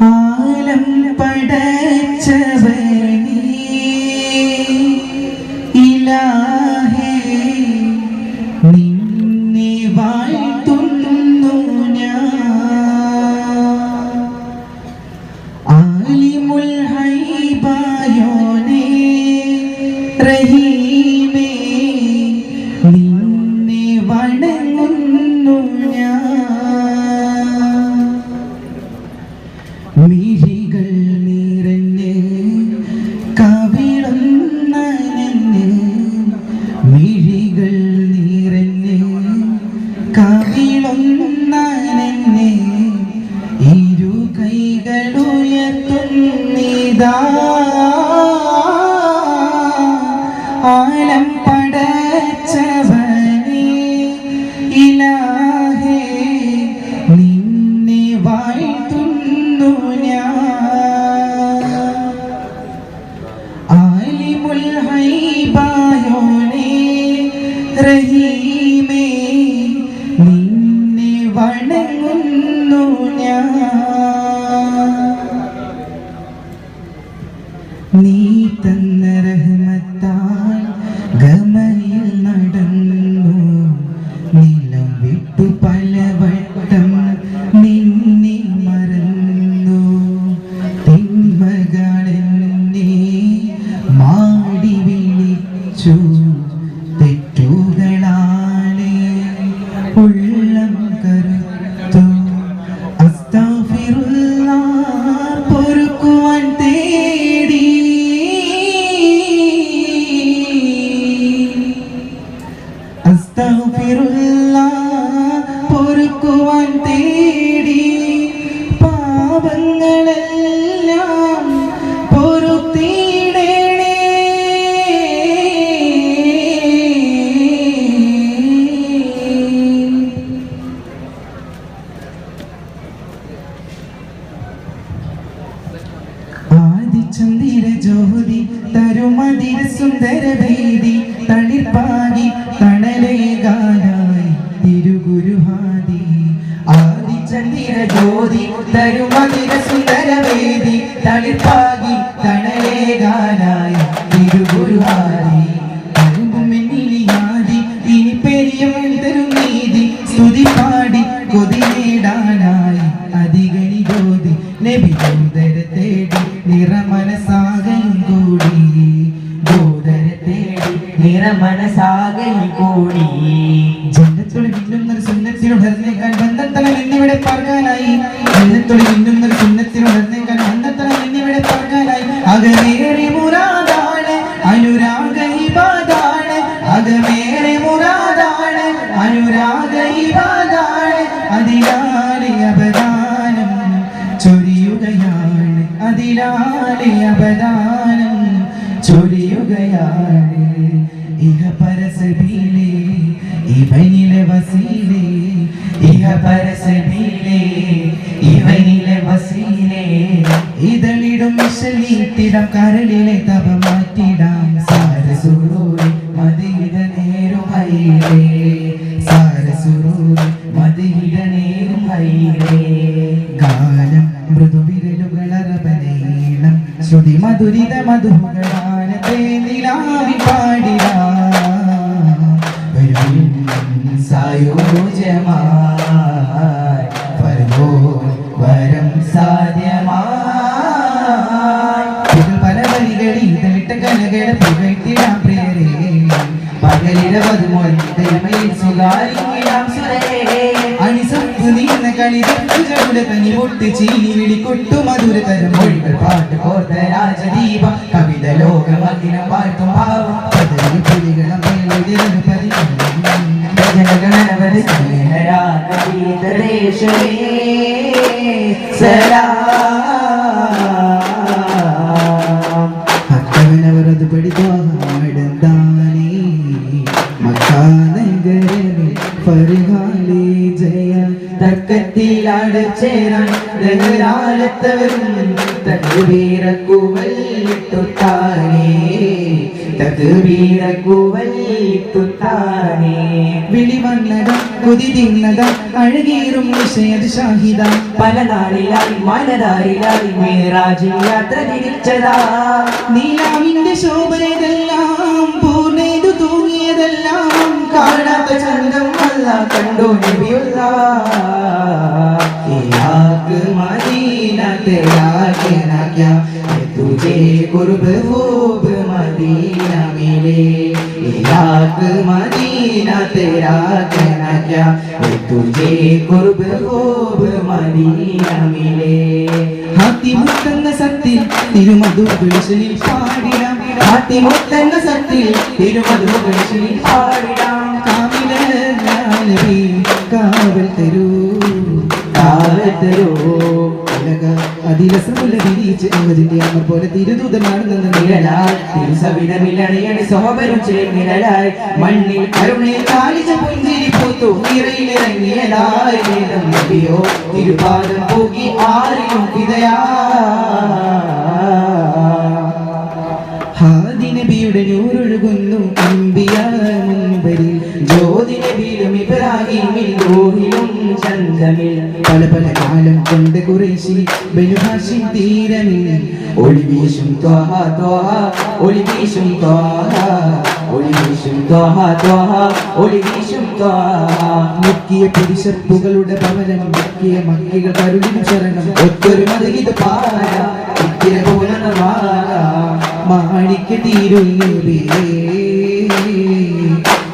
ആലം പടച്ചവനേ ഇലാഹേ നിന്നെ വാഴ്ത്തുന്നു ഞാൻ. ആലിമുൽ ഹൈബായോനേ റഹീമേ നിന്നെ വണങ്ങുന്നു ഞാൻ. മിഴികൾ നിറഞ്ഞ് കവിളുന്ന നന്ന്, മിഴികൾ നിറഞ്ഞ് കവിളുന്ന നന്ന്, ഇരു കൈകളുയർത്തുന്നിതാ ആലം പടച്ചവനേ ഇലാഹേ നിന്നെ വാഴ്ത്തുന്നു ഞാൻ. ആലിമുൽ ഹൈബായോനേ റഹീമേ നിന്നെ വണങ്ങുന്നു ഞാൻ. നീ തന്ന റഹ്മത്താൽ ഗമയിൽ നടന്നു, നിലം വിട്ടു പലവട്ടം നിന്നെ മറന്നു. തിന്മകളെന്നെ മാടി വിളിച്ചു, തെറ്റുകളാണ് ഉള്ളം കരുത്തു. അസ്തഗ്ഫിറുല്ലാഹ് പൊറുക്കുവാൻ തേടി, അസ്തഗ്ഫിറുല്ലാഹ് പൊറുക്കുവാൻ തേടി, പാപങ്ങളെല്ലാം പൊറുത്തിടണേ. ആദിചന്ദ്ര ജ്യോതി തരുമതിര സുന്ദര വേദി, തളിർപ്പാകി തണലേകാനായി തിരുഗുരുഹാദി. ആദിചന്ദ്ര ജ്യോതി തരുമതിര സുന്ദര വേദി, തളിർപ്പാകി തണലേകാനായി തിരുഗുരുഹാദി. അരുമ്പുമെന്നിലിയാദി ഇനി പെരിയം തരും നീതി, സ്തുതി പാടി കൊതി നേടാനായി അധികനി ജ്യോതി. നബി ദൂതരെ തേടി നിറമനസാകയും കൂടി, ദൂതരെ തേടി നിറമനസാകയും കൂടി. ജന്നത്തുൽ മിന്നുന്നൊരു സുന്നത്തിനുടർന്നേക്കാൻ ബന്ധത്തലം എന്നിവിടെ പാർക്കാനായി, ജന്നത്തുൽ മിന്നുന്നൊരു സുന്നത്തിനുടർന്നേക്കാൻ ബന്ധത്തലം എന്നിവിടെ പാർക്കാനായി. അകമേറെ മുറാദാണ് അനുരാഗ ഇബാദാണ്, അകമേറെ മുറാദാണ് അനുരാഗ ഇബാദാണ്. അതിലാലെ അബദാനം ചൊരിയുകയാണ്, അതിലാലെ അബദാനം ചൊരിയുകയാണ്. ഇഹ പരസബീലേ ഇവനിലെ വസീലേ, ഇഹ പരസബീലേ ഇവനിലെ വസീലേ. ഇതളിടും മിശലീത്തിടം കരളിലെ തപ മാറ്റിടാം. സാരസുരൂരി മദീന നേരും ഹൈലേ, സാരസുരൂരി മദീന നേരും ഹൈലേ. ഗാനം മൃദുവിരലുകളറബനീളം, ശ്രുതി മധുരിത മധുകളാനത്തെ നിലാവി പാടിടാം. സായോജമായി വരുമോ വരം സാധ്യമായി. പല വരികളിൽ തളിട്ട കലകട പുകഴ്ത്തിടാം പ്രിയരേ. പകലിടവതുമൊഴി ദൈവയിൽ സ്വകാര്യം സുരേ. അണിസപ്പ് നീന്ന കളിതൂടെ കനിമൊട്ട് ചീനി വിളിക്കൊട്ടു മധുരതരം മൊഴികൾ പാട്ട് കോർത്ത രാജദീപം. കവിത ലോകമഗ്നം വാഴ്ത്തും ഭാവം പദവി പുലികളം അക്കവനവരത് പഠിതാടന്താനേ. മക്കാനഗരമേ ഫർഹാലി ജയ തക്ക തക്കത്തിലാട് ചേരാൻ ദഹരാലത്തവരും തക്ബീറക്കുവല്ലിട്ടുത്താനേ തക്ബീറക്കുവല്ലിട്ടുത്താനേ വിളി വന്നതാ കൊതി തിന്നതാ അഴകേറും നിശയത് ഷാഹിദ പല നാളിലായി മനതാരിലായി മേറാജിൽ യാത്ര തിരിച്ചതാ നീലാവിന്റെ ശോഭയതെല്ലാം പൂർണ്ണേതു തൂങ്ങിയതെല്ലാം കാണാത്ത ചന്തം അല്ല കണ്ടോ നബിയുള്ള मदीना तेरा कहना क्या तुझे कुर्ब खूब मदीना मिले इलाक मदीना तेरा कहना क्या तुझे कुर्ब खूब मदीना मिले हातिमुत्तന്ന സത്തിൽ തിരുമധു വിളിച്ചിൽ പാടിടാം ഹാത്തിമുത്തെന്ന സത്തിൽ തിരുമധു വിളിച്ചിൽ പാടിടാം കാമിലി കാവൽ തരൂ അതിലസമുള്ള വിരിച്ച് അമതിന്റെ അമ്മ പോലെ തിരുദൂതനാണ് നിഴലായി മണ്ണിൽ കരുണയിൽ കാലിച്ച പുഞ്ചിരി പൂത്തു നിറയിലിറങ്ങിയതായി നബിയോ തിരുപാദം പോകി ആരെയും വിതയാ ഹാദി നബിയുടെ നൂറൊഴുകുന്നു അമ്പിയ മുൻപരിൽ ജ്യോതി നബിയിലും ഇബ്രാഹിമിൽ റൂഹിലും ചന്ദ്രമിൽ പല പല കാലം കൊണ്ട് ഖുറൈശി ബനു ഹാഷിം തീരമിൽ ഒളിവീശും ത്വഹ ത്വഹ ഒളിവീശും ത്വഹ ഒളിവീശും ത്വഹ ത്വഹ ഒളിവീശും ത്വഹ മുക്കിയ പുരുഷപ്പുകളുടെ ഭവനം മുക്കിയ മക്കികൾ കരുളിൻ ശരണം ഒത്തൊരു മതഗീത പാര ഇത്തിര പോലണവാര മാണിക്ക തീരുന്നേ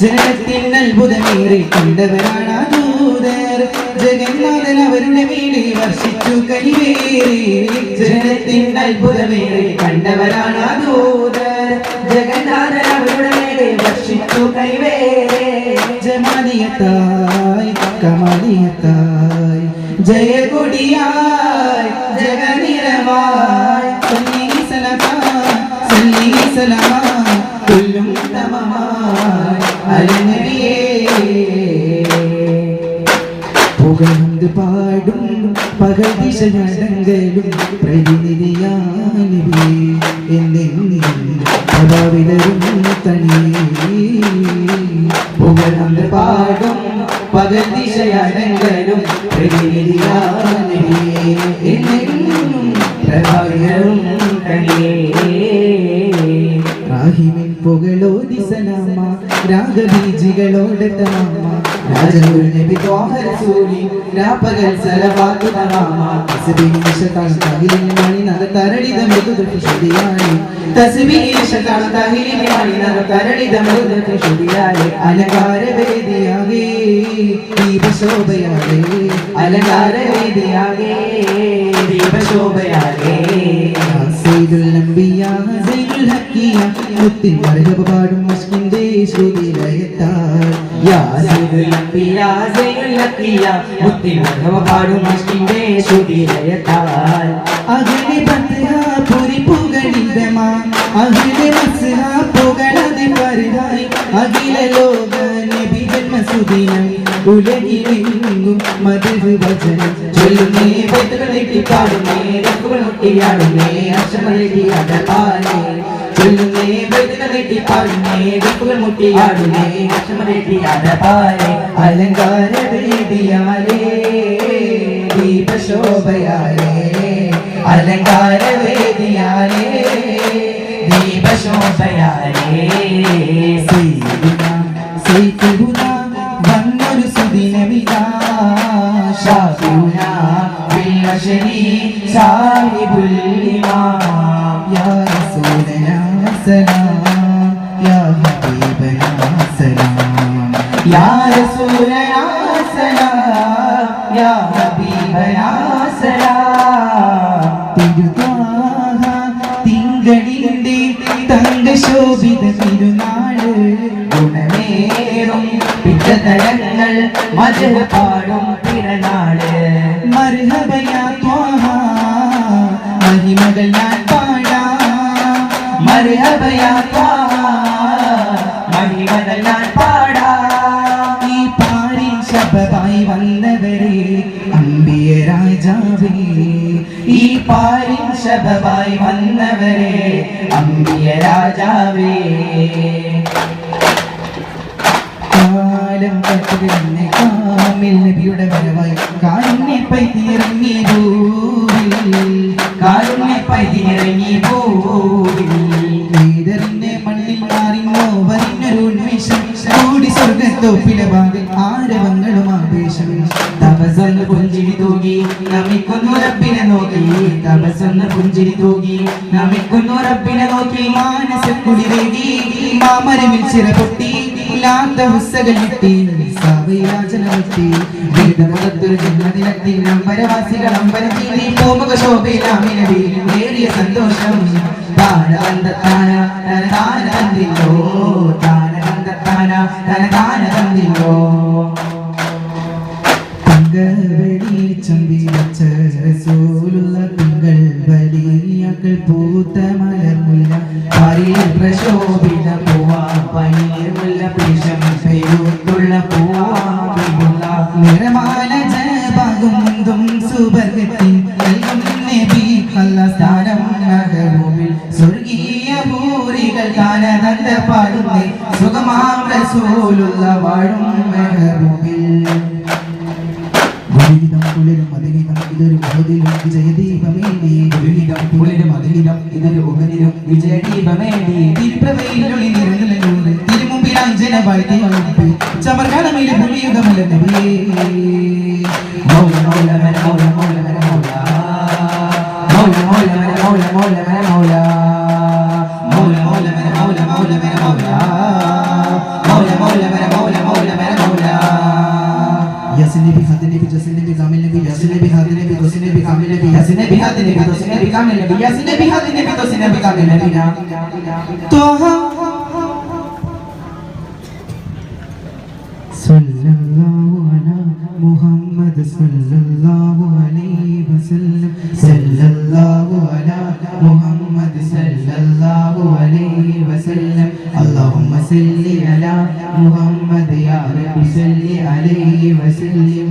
ജനത്തിൽ അത്ഭുതമേറെ കണ്ടവരാണ് ദൂതർ ജഗന്നാഥൻ അവരുടെ മേലെ വർഷിച്ചു കനിവേറെ ജനത്തിൽ അത്ഭുതമേറെ കണ്ടവരാണ് ദൂതർ ജഗന്നാഥൻ അവരുടെ മേലെ വർഷിച്ചു കനിവേറെ ജമാലിയത്തായി കമാലിയത്തായി ജയകൊടിയായി ജഗനിരവായി കൊല്ലും പുകഴ്ந்து പാടും പകൽ ദിശ നടങ്കലും പ്രതിനിധിയാനിവേ എന്നെന്നും പ്രഭാവിതരും തനിയേ പുകഴ്ந்து പാടും പകൽ ദിശയടങ്കലും പ്രതിനിധിയാനിവേ എന്നെന്നും പ്രഭാവിതരും തനിയേ റാഹിമിൻ പുകളോതി സലാമ രാഗബീജികളോടെ തമാമ രാജനുൽ നബി ത്വാഹ റസൂലി രാപകൽ സലവാത്തു തമാമ തസ്ബീഹ് ശതാൻ തഹിലിൻ മണി നദ തരളിത മൃദുദ ശുദിയായി തസ്ബീഹ് ശതാൻ തഹിലിൻ മണി നദ തരളിത മൃദുദ ശുദിയായി അലങ്കാര വേദിയാകെ ദീപശോഭയാകെ അലങ്കാര വേദിയാകെ ദീപശോഭയാകെ സയ്യിദുൽ അംബിയാ സയ്യിദുൽ ഹക്കിയ മുത്തിൻ മർഹബ പാടും മസ്കിന്റെ ശ്രുതിലയത്താൽ യാ സയ്യിദുൽ അംബിയാ സയ്യിദുൽ ഹക്കിയ മുത്തിൻ മർഹബ പാടും മസ്കിന്റെ ശ്രുതിലയത്താൽ അഗ്നി പത്ഹ പുരി പുകളിതമാ അഗ്നി മസ്ഹ പുകളതി പരിഹായി അഖില ലോക നബി ജന്മസുദിനം ഉലകിലെങ്ങും മധു വചനം ചൊല്ലുന്നേ വെട്ടുകളെട്ടി പാടുന്നേ രക്കുകൾ മുട്ടിയാടുന്നേ അക്ഷമലെട്ടി അടപാലേ ചൊല്ലുന്നേ വെട്ടുകളെട്ടി പാടുന്നേ രക്കുകൾ മുട്ടിയാടുന്നേ അക്ഷമലെട്ടി അടപാലേ അലങ്കാര വേദിയാലേ ദീപശോഭയാലേ അലങ്കാര വേദിയാലേ ദീപശോഭയാലേ സൈഫുന വന്നൊരു സുദിനമിതാ ഷാഫിഉനാ ബിൽ അശ്രി സാഹിബുൽ ഇമാം യാ റസൂലനാ സലാം യാ ഹബീബനാ സലാം യാ റസൂലനാ സലാം യാ ഹബീബനാ സലാം തിരുത്വാഹ തിങ്കളിന്റെ തങ്കശോഭിത തിരുനാള് ഗുണമേറും പിറ്റതരങ്ങൾ മജ്ഹ് പാടും പിറനാള് മർഹബയാ ത്വാഹ മഹിമകൾ ഞാൻ പാടാം മർഹബയാ ത്വാഹ മഹിമകൾ ഞാൻ പാടാം ഈ പാരിൻ ശബബായി വന്നവരെ പാരിൻ ശബബായി വന്നവരെ അമ്പിയ രാജാവേ കാലം കത്തിരുന്ന് കാമിൽ നബിയുടെ വരവായി കാരുണ്യ പൈതിറങ്ങി ഭൂവിൽ കാരുണ്യ പൈതിറങ്ങി ഭൂവിൽ വേദറിന്റെ മണ്ണിൽ മാറിന്നോ വരിഞ്ഞൊരു ഉന്മേഷം കൂടി സ്വർഗത്തോപ്പിലെ ഭാഗം ആരവങ്ങളും ആവേശം തപസ്സൊന്ന് പുഞ്ചിരി തൂകി നമിക്കുന്നു റബ്ബിനെ നോക്കി തപസ്സൊന്ന് പുഞ്ചിരി തൂകി നമിക്കുന്നു റബ്ബിനെ നോക്കി മാനസക്കുളിരേകി മാമരമിൽ ചിറ പൊട്ടി ലാത്ത ഹുസ്സകൾ കിട്ടി സവയാചന കിട്ടി വേദമുഖത്തൊരു ജന്മദിനത്തിൽ നമ്പരവാസികൾ അമ്പരത്തിൽ പൂമുഖ ശോഭയിലാമിനവി നേടിയ സന്തോഷം താനതന്താന തനതാന തന്നില്ലോ താനതന്താന തനതാന തന്നില്ലോ വെളിച്ചം വീഴ്ച റസൂലുള്ള തിങ്കൾ വലിയകൾ പൂത്ത മലർമുല്ല പരീർ പ്രശോഭിത പൂവാ പനീർ മുല്ല പിശം പെരുത്തുള്ള പൂവാ നിറമാല ജപാകും മുന്തും സുബർഗത്തിൻ നൽകും നബി കള്ള സ്ഥാനം നഗരൂപിൽ സ്വർഗീയ ഭൂരികൾ കാനദന്ത പാടുന്നേ സുഖമാം റസൂലുള്ള വാഴും മെഹറൂപിൽ ഗുരുഹിതം കുളിരും അതിനിതം ഇതൊരു ബോധിലും വിജയദീപമേടി ഗുരുഹിതം കുളിരും അതിനിതം ഇതൊരു ഉപനിലും വിജയദീപമേടി തിരുപ്രവയിലൊളി നിറഞ്ഞൂറ് തിരുമുമ്പിലായി ജനവാഴ്ത്തി വളർത്തി ചമർകാലമിലെ പുലിയുഗമല നബിയേ മൗല മൗല മന മൗല മൗല മന മൗല മൗല മൗല മന മൗല മൗല മന മൗല മൗല മൗല മന മൗല മൗല മന മൗല മൗല മൗല മന മൗല മൗല മന മൗല Yasin Nabi Khatin Nabi Yasin Nabi Kamil Nabi Yasin Nabi Khatin Nabi Yasin Nabi Kamil Nabi Yasin Nabi Khatin Nabi Yasin Nabi Kamil Nabi Yasin Nabi Khatin Nabi Yasin Nabi Kamil Nabi Toha Sallallahu ala Muhammad Sallallahu alayhi wa sallam Sallallahu ala Muhammad Sallallahu alayhi wa sallam Allahumma salli ala Muhammad ya Rabbi salli alayhi wa sallim